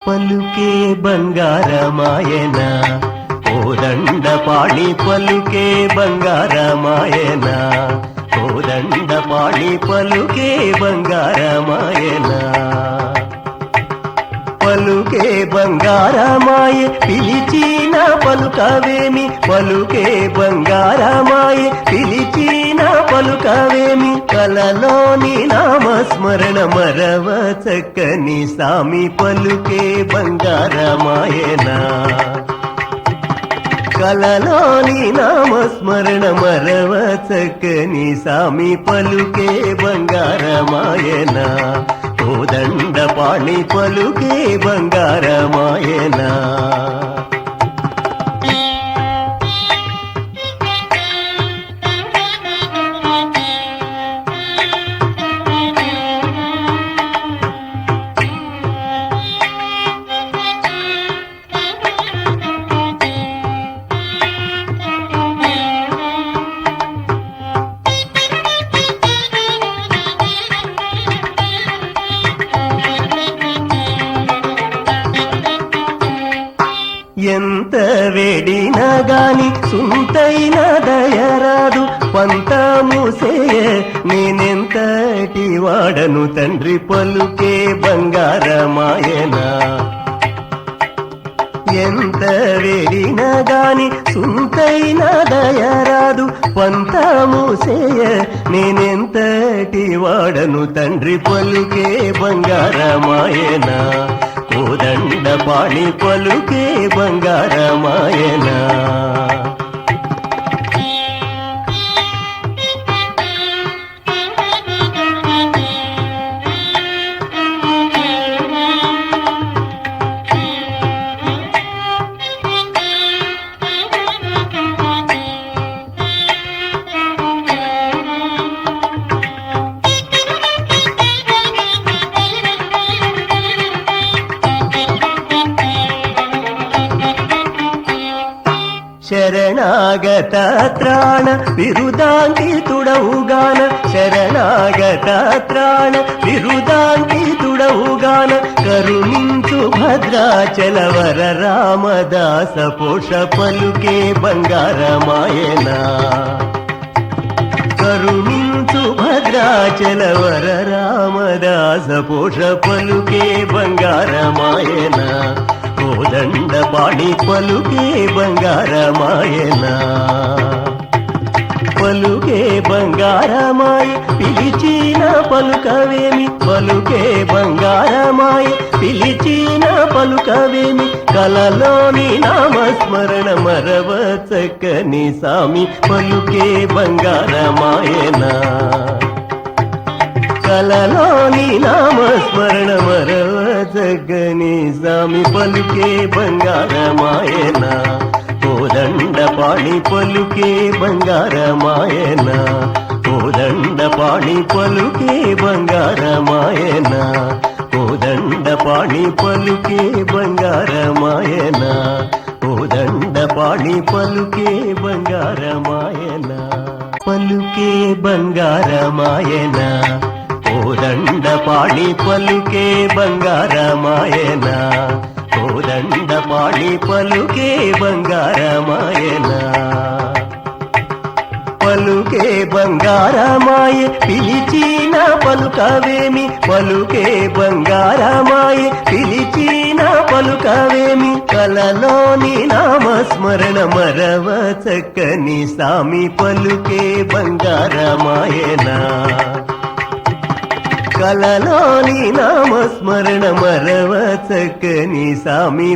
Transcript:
పలుకే బంగారమాయన కోదండపాణి పలుకే బంగారమాయన కోదండపాణి పలుకే బంగారమాయన పలుకే బంగారమాయ పిలిచిన పలుకవేమి పలుకే బంగారమాయ పిలిచిన పలుకవేమి కలలోని నామస్మరణ మరవ చక్కని సామి పలుకే బంగారమాయన కలలోని నామస్మరణ మరవ చక్కని సామి పలుకే బంగారమాయన కోదండపాణి పలుకే బంగారమాయన ఎంత వేడినా గాని సుంతైన దయరాదు పంతముసేయ నేనెంతటి వాడను తండ్రి పలుకే బంగారమాయన ఎంత వేడినా గాని సుంతైన దయరాదు పంతముసేయ నేనెంతటి వాడను తండ్రి పలుకే బంగారమాయన కోదండపాణి పలుకే బంగారమాయన శరణాగత త్రాణ విరుదాంకితుడవుగాన శరణాగత త్రాణ విరుదాంకితుడవుగాన కరుణించు భద్రాచలవర రామదాస పోష పలుకే బంగారమాయన కరుణించు భద్రాచలవర రామదాస పోష పలుకే బంగారమాయన కోదండపాణి పలుకే బంగారమాయన పలుకే బంగారమాయ పిలిచిన పలుకవేమి పలుకే బంగారమాయ పిలిచిన పలుకవేమి కలలోని నామస్మరణ మరవ చక్కని సామి పలుకే బంగారమాయన కలలోని నామస్మరణ మరవ చక్కని సామి పలుకే బంగారమాయన కోదండపాణి పలుకే బంగారమాయన కోదండపాణి పలుకే బంగారమాయన కోదండపాణి పలుకే బంగారమాయన కోదండపాణి పలుకే బంగారమాయన పలుకే బంగారమాయన కోదండపాణి పలుకే బంగారమాయన కోదండపాణి పలుకే బంగారమాయన పలుకే బంగారమాయ పిలిచిన పలుకవేమి పలుకే బంగారమాయ పిలిచిన పలుకవేమి కలలోని నామస్మరణ మరవ చక్కని సామి పలుకే బంగారమాయన కలలోని నామస్మరణ మరవ చక్కని సామి